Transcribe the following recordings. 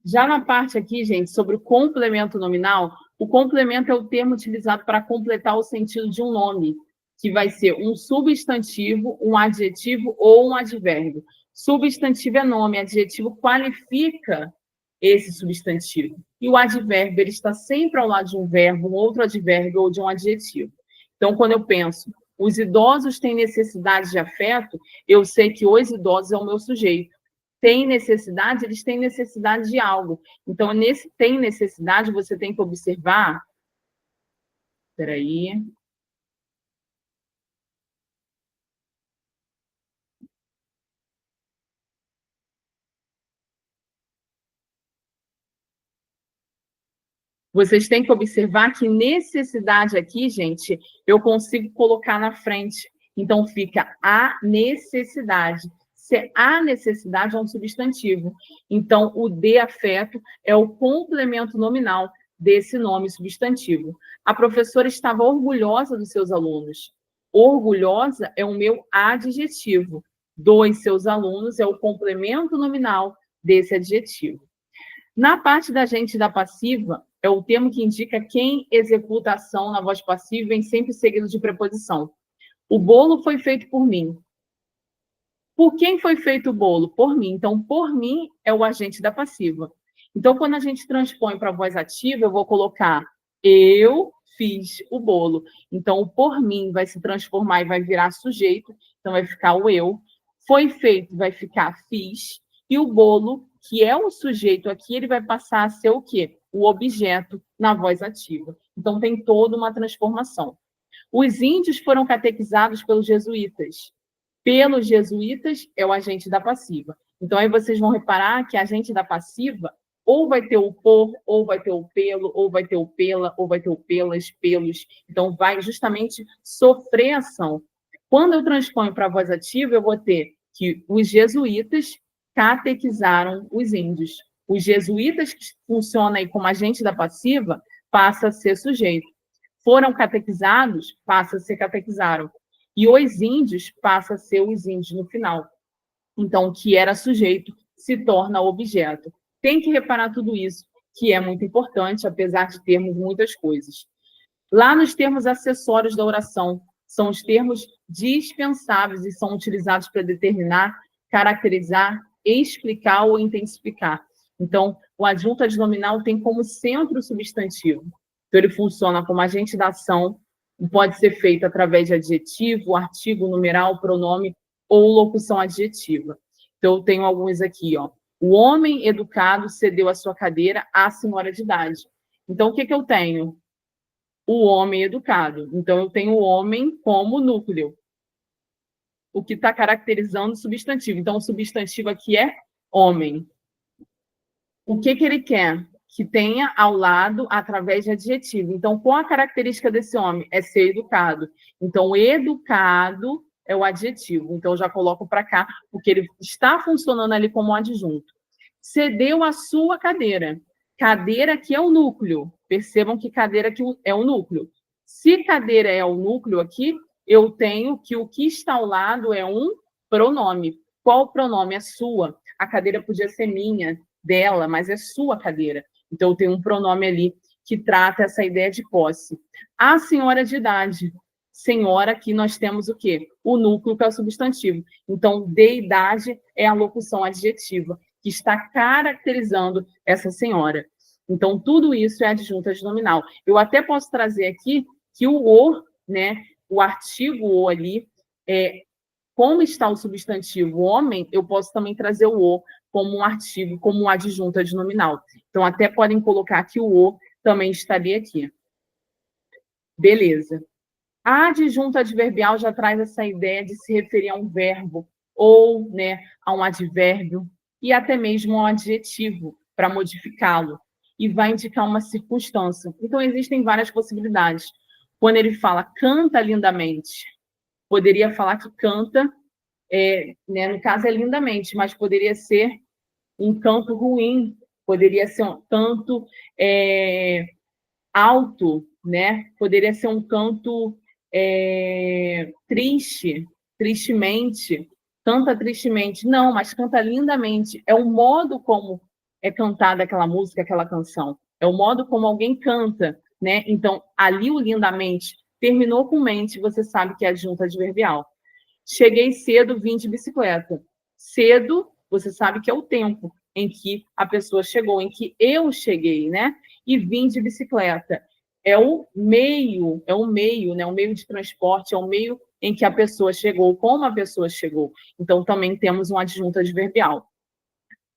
Já na parte aqui, gente, sobre o complemento nominal, o complemento é o termo utilizado para completar o sentido de um nome, que vai ser um substantivo, um adjetivo ou um advérbio. Substantivo é nome, adjetivo qualifica esse substantivo. E o advérbio, ele está sempre ao lado de um verbo, um outro advérbio ou de um adjetivo. Então, quando eu penso, os idosos têm necessidade de afeto, eu sei que os idosos é o meu sujeito. Tem necessidade, eles têm necessidade de algo. Então, nesse tem necessidade, você tem que observar. Espera aí. Vocês têm que observar que necessidade aqui, gente, eu consigo colocar na frente. Então, fica a necessidade. Se a necessidade é um substantivo. Então, o de afeto é o complemento nominal desse nome substantivo. A professora estava orgulhosa dos seus alunos. Orgulhosa é o meu adjetivo. Dos seus alunos é o complemento nominal desse adjetivo. Na parte da agente da passiva, é o termo que indica quem executa a ação na voz passiva, vem sempre seguido de preposição. O bolo foi feito por mim. Por quem foi feito o bolo? Por mim. Então, por mim é o agente da passiva. Então, quando a gente transpõe para a voz ativa, eu vou colocar eu fiz o bolo. Então, o por mim vai se transformar e vai virar sujeito. Então, vai ficar o eu. Foi feito, vai ficar fiz. E o bolo, que é o sujeito aqui, ele vai passar a ser o quê? O objeto na voz ativa. Então, tem toda uma transformação. Os índios foram catequizados pelos jesuítas. Pelos jesuítas é o agente da passiva. Então, aí vocês vão reparar que a agente da passiva ou vai ter o por, ou vai ter o pelo, ou vai ter o pela, ou vai ter o pelas, pelos. Então, vai justamente sofrer ação. Quando eu transponho para a voz ativa, eu vou ter que os jesuítas catequizaram os índios. Os jesuítas, que funcionam aí como agente da passiva, passa a ser sujeito. Foram catequizados, passa a ser catequizaram. E os índios passa a ser os índios no final. Então, o que era sujeito se torna objeto. Tem que reparar tudo isso, que é muito importante, apesar de termos muitas coisas. Lá nos termos acessórios da oração, são os termos dispensáveis e são utilizados para determinar, caracterizar, explicar ou intensificar. Então, o adjunto adnominal tem como centro o substantivo. Então, ele funciona como agente da ação, pode ser feito através de adjetivo, artigo, numeral, pronome ou locução adjetiva. Então, eu tenho alguns aqui, ó. O homem educado cedeu a sua cadeira à senhora de idade. Então, o que eu tenho? O homem educado. Então, eu tenho o homem como núcleo, o que está caracterizando o substantivo. Então, o substantivo aqui é homem. O que ele quer? Que tenha ao lado através de adjetivo. Então, qual a característica desse homem? É ser educado. Então, educado é o adjetivo. Então, eu já coloco para cá, porque ele está funcionando ali como adjunto. Cedeu a sua cadeira. Cadeira aqui é o núcleo. Percebam que cadeira aqui é o núcleo. Se cadeira é o núcleo aqui, eu tenho que o que está ao lado é um pronome. Qual pronome? É sua. A cadeira podia ser minha, dela, mas é sua cadeira. Então, eu tenho um pronome ali que trata essa ideia de posse. A senhora de idade. Senhora, aqui nós temos o quê? O núcleo, que é o substantivo. Então, de idade é a locução adjetiva, que está caracterizando essa senhora. Então, tudo isso é adjunto adnominal. Eu até posso trazer aqui que o, né, o artigo o ali, como está o substantivo homem, eu posso também trazer o como um artigo, como um adjunto adnominal. Então, até podem colocar que o também estaria aqui. Beleza. A adjunta adverbial já traz essa ideia de se referir a um verbo ou, né, a um advérbio e até mesmo a um adjetivo para modificá-lo e vai indicar uma circunstância. Então, existem várias possibilidades. Quando ele fala canta lindamente, poderia falar que canta, né, no caso é lindamente, mas poderia ser um canto ruim, poderia ser um canto alto, né? Poderia ser um canto triste, tristemente, canta tristemente. Não, mas canta lindamente. É o modo como é cantada aquela música, aquela canção. É o modo como alguém canta, né? Então, ali o lindamente terminou com mente, você sabe que é adjunto adverbial. Cheguei cedo, vim de bicicleta. Cedo, você sabe que é o tempo em que a pessoa chegou, em que eu cheguei, né? E vim de bicicleta. É o meio, né? O meio de transporte, é o meio em que a pessoa chegou, como a pessoa chegou. Então, também temos um adjunto adverbial.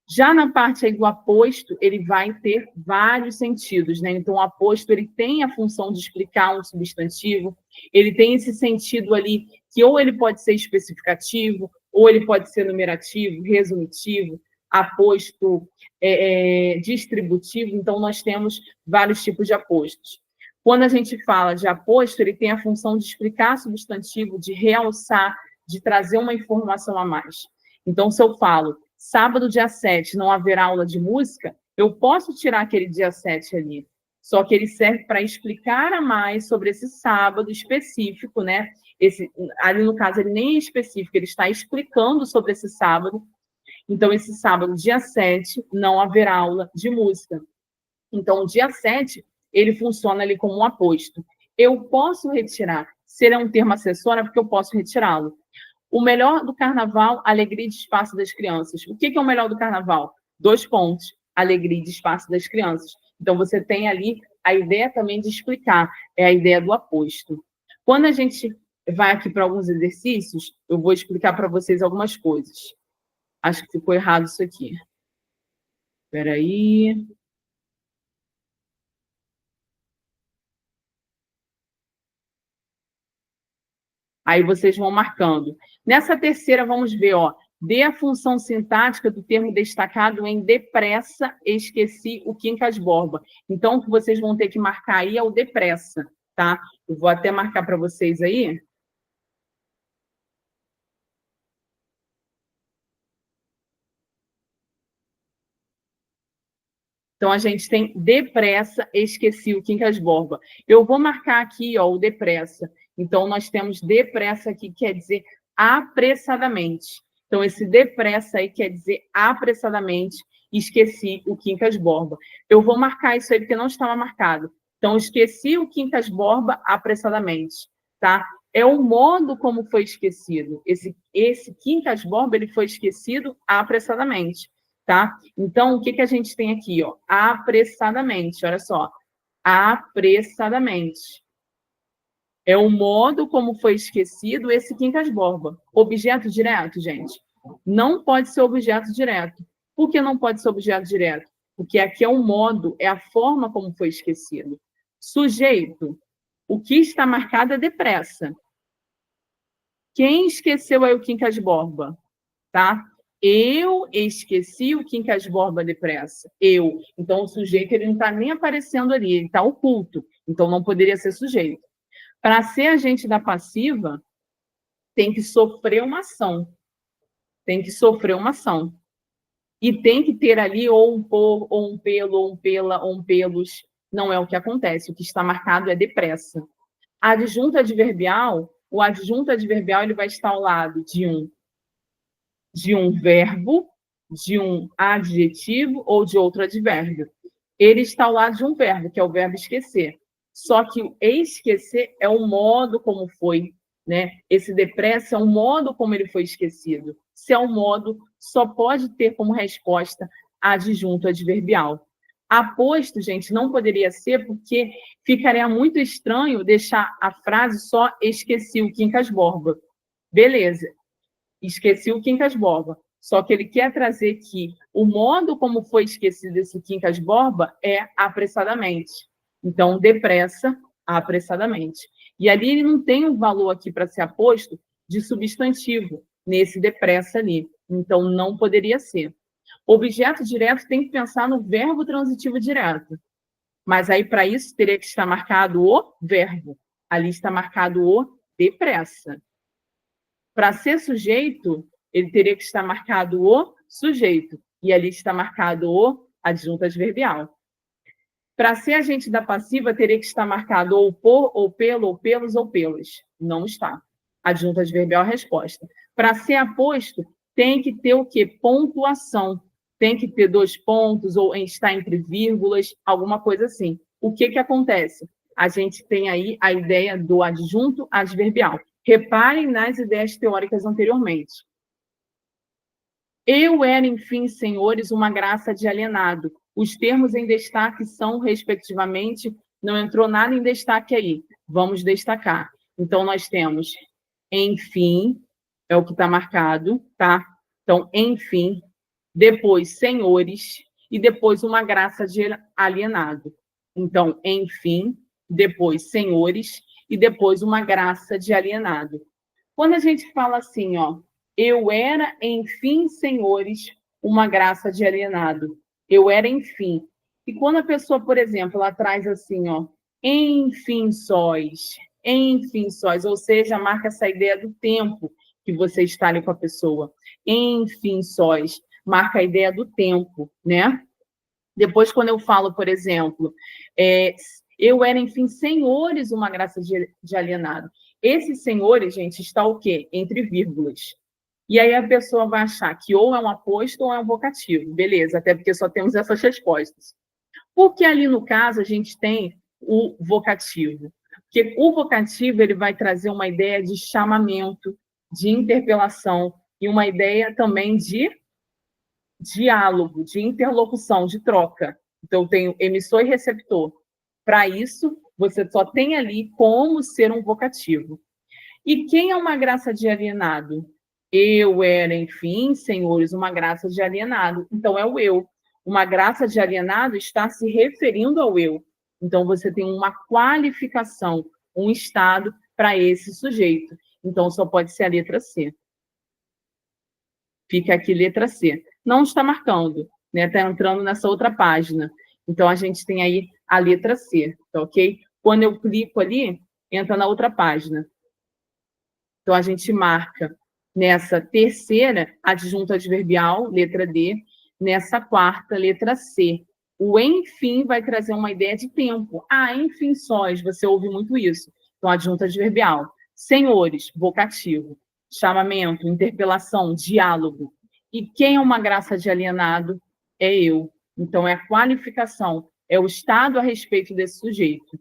Já na parte aí do aposto, ele vai ter vários sentidos, né? Então, o aposto, ele tem a função de explicar um substantivo, ele tem esse sentido ali que ou ele pode ser especificativo, ou ele pode ser numerativo, resumitivo, aposto distributivo. Então, nós temos vários tipos de apostos. Quando a gente fala de aposto, ele tem a função de explicar substantivo, de realçar, de trazer uma informação a mais. Então, se eu falo sábado, dia 7, não haverá aula de música, eu posso tirar aquele dia 7 ali. Só que ele serve para explicar a mais sobre esse sábado específico, né? Ali, no caso, ele nem é específico, ele está explicando sobre esse sábado. Então, esse sábado, dia 7, não haverá aula de música. Então, o dia 7, ele funciona ali como um aposto. Eu posso retirar. Se ele é um termo acessório, é porque eu posso retirá-lo. O melhor do carnaval, alegria e despacho das crianças. O que é o melhor do carnaval? 2 pontos, alegria e despacho das crianças. Então, você tem ali a ideia também de explicar, é a ideia do aposto. Quando a gente vai aqui para alguns exercícios, eu vou explicar para vocês algumas coisas. Acho que ficou errado isso aqui. Espera aí. Aí vocês vão marcando. Nessa terceira, vamos ver, ó. Dê a função sintática do termo destacado em depressa, esqueci o Quincas Borba. Então, o que vocês vão ter que marcar aí é o depressa, tá? Eu vou até marcar para vocês aí. Então, a gente tem depressa, esqueci o Quincas Borba. Eu vou marcar aqui, ó, o depressa. Então, nós temos depressa aqui, que quer dizer apressadamente. Então, esse depressa aí quer dizer apressadamente, esqueci o Quincas Borba. Eu vou marcar isso aí porque não estava marcado. Então, esqueci o Quincas Borba apressadamente, tá? É o modo como foi esquecido. Esse Quincas Borba, ele foi esquecido apressadamente, tá? Então, o que a gente tem aqui, ó? Apressadamente, olha só. Apressadamente. É o modo como foi esquecido esse Quincas Borba. Objeto direto, gente? Não pode ser objeto direto. Por que não pode ser objeto direto? Porque aqui é o modo, é a forma como foi esquecido. Sujeito. O que está marcado é depressa. Quem esqueceu aí o Quincas Borba? Tá? Eu esqueci o Quincas Borba depressa. Eu. Então, o sujeito ele não está nem aparecendo ali, ele está oculto. Então, não poderia ser sujeito. Para ser agente da passiva, tem que sofrer uma ação. Tem que sofrer uma ação. E tem que ter ali ou um por, ou um pelo, ou um pela, ou um pelos. Não é o que acontece. O que está marcado é depressa. Adjunto adverbial, o adjunto adverbial ele vai estar ao lado de um verbo, de um adjetivo ou de outro advérbio. Ele está ao lado de um verbo, que é o verbo esquecer. Só que o esquecer é o modo como foi, né? Esse depressa é o modo como ele foi esquecido. Se é um modo, só pode ter como resposta adjunto adverbial. Aposto, gente, não poderia ser porque ficaria muito estranho deixar a frase só esqueci o Quincas Borba. Beleza, esqueci o Quincas Borba. Só que ele quer trazer que o modo como foi esquecido esse Quincas Borba é apressadamente. Então, depressa, apressadamente. E ali ele não tem um valor aqui para ser aposto de substantivo, nesse depressa ali. Então, não poderia ser. Objeto direto tem que pensar no verbo transitivo direto. Mas aí, para isso, teria que estar marcado o verbo. Ali está marcado o depressa. Para ser sujeito, ele teria que estar marcado o sujeito. E ali está marcado o adjunto adverbial. Para ser agente da passiva, teria que estar marcado ou por, ou pelo, ou pelos, ou pelos. Não está. Adjunto adverbial, resposta. Para ser aposto, tem que ter o quê? Pontuação. tem que ter 2 pontos ou está entre vírgulas, alguma coisa assim. O que acontece? A gente tem aí a ideia do adjunto adverbial. Reparem nas ideias teóricas anteriormente. Eu era, enfim, senhores, uma graça de alienado. Os termos em destaque são, respectivamente, não entrou nada em destaque aí. Vamos destacar. Então, nós temos, enfim, é o que está marcado, tá? Então, enfim, depois, senhores, e depois uma graça de alienado. Então, enfim, depois, senhores, e depois uma graça de alienado. Quando a gente fala assim, ó, eu era, enfim, senhores, uma graça de alienado. Eu era, enfim. E quando a pessoa, por exemplo, ela traz assim, ó, enfim sóis, ou seja, marca essa ideia do tempo que você está ali com a pessoa. Enfim sóis, marca a ideia do tempo, né? Depois, quando eu falo, por exemplo, eu era, enfim, senhores, uma graça de alienado. Esses senhores, gente, está o quê? Entre vírgulas. E aí a pessoa vai achar que ou é um aposto ou é um vocativo. Beleza, até porque só temos essas respostas. Porque ali, no caso, a gente tem o vocativo. Porque o vocativo ele vai trazer uma ideia de chamamento, de interpelação e uma ideia também de diálogo, de interlocução, de troca. Então, eu tenho emissor e receptor. Para isso, você só tem ali como ser um vocativo. E quem é uma graça de alienado? Eu era, enfim, senhores, uma graça de alienado. Então, é o eu. Uma graça de alienado está se referindo ao eu. Então, você tem uma qualificação, um estado para esse sujeito. Então, só pode ser a letra C. Fica aqui letra C. Não está marcando, né? Está entrando nessa outra página. Então, a gente tem aí a letra C, tá ok? Quando eu clico ali, entra na outra página. Então, a gente marca nessa terceira, adjunto adverbial, letra D, nessa quarta, letra C. O enfim vai trazer uma ideia de tempo. Ah, enfim sóis, você ouve muito isso. Então, adjunto adverbial. Senhores, vocativo. Chamamento, interpelação, diálogo. E quem é uma graça de alienado? É eu. Então, é a qualificação, é o estado a respeito desse sujeito.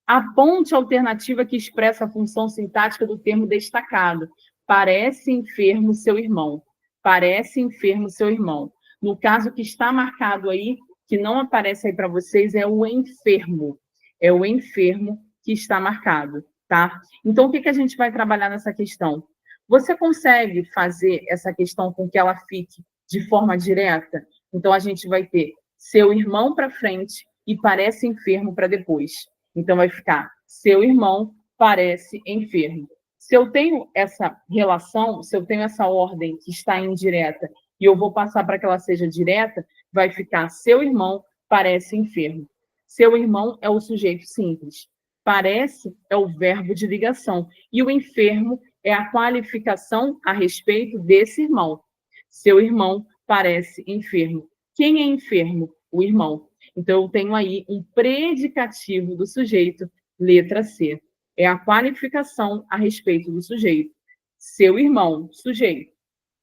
A ponte alternativa que expressa a função sintática do termo destacado. Parece enfermo seu irmão. Parece enfermo seu irmão. No caso que está marcado aí, que não aparece aí para vocês, é o enfermo. É o enfermo que está marcado, tá? Então, o que a gente vai trabalhar nessa questão? Você consegue fazer essa questão com que ela fique de forma direta? Então, a gente vai ter seu irmão para frente e parece enfermo para depois. Então, vai ficar seu irmão parece enfermo. Se eu tenho essa relação, se eu tenho essa ordem que está indireta e eu vou passar para que ela seja direta, vai ficar seu irmão parece enfermo. Seu irmão é o sujeito simples. Parece é o verbo de ligação. E o enfermo é a qualificação a respeito desse irmão. Seu irmão parece enfermo. Quem é enfermo? O irmão. Então, eu tenho aí um predicativo do sujeito, letra C. É a qualificação a respeito do sujeito. Seu irmão, sujeito.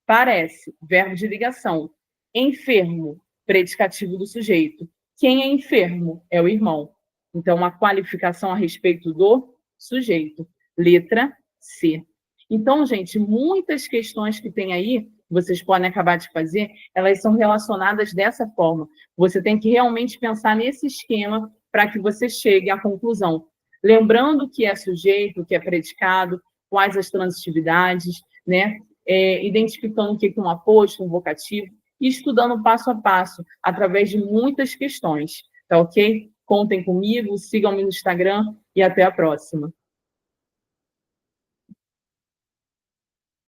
Parece, verbo de ligação. Enfermo, predicativo do sujeito. Quem é enfermo? É o irmão. Então, a qualificação a respeito do sujeito, letra C. Então, gente, muitas questões que tem aí, vocês podem acabar de fazer, elas são relacionadas dessa forma. Você tem que realmente pensar nesse esquema para que você chegue à conclusão. Lembrando que é sujeito, que é predicado, quais as transitividades, né? Identificando o que é um aposto, um vocativo, e estudando passo a passo, através de muitas questões, tá ok? Contem comigo, sigam-me no Instagram e até a próxima.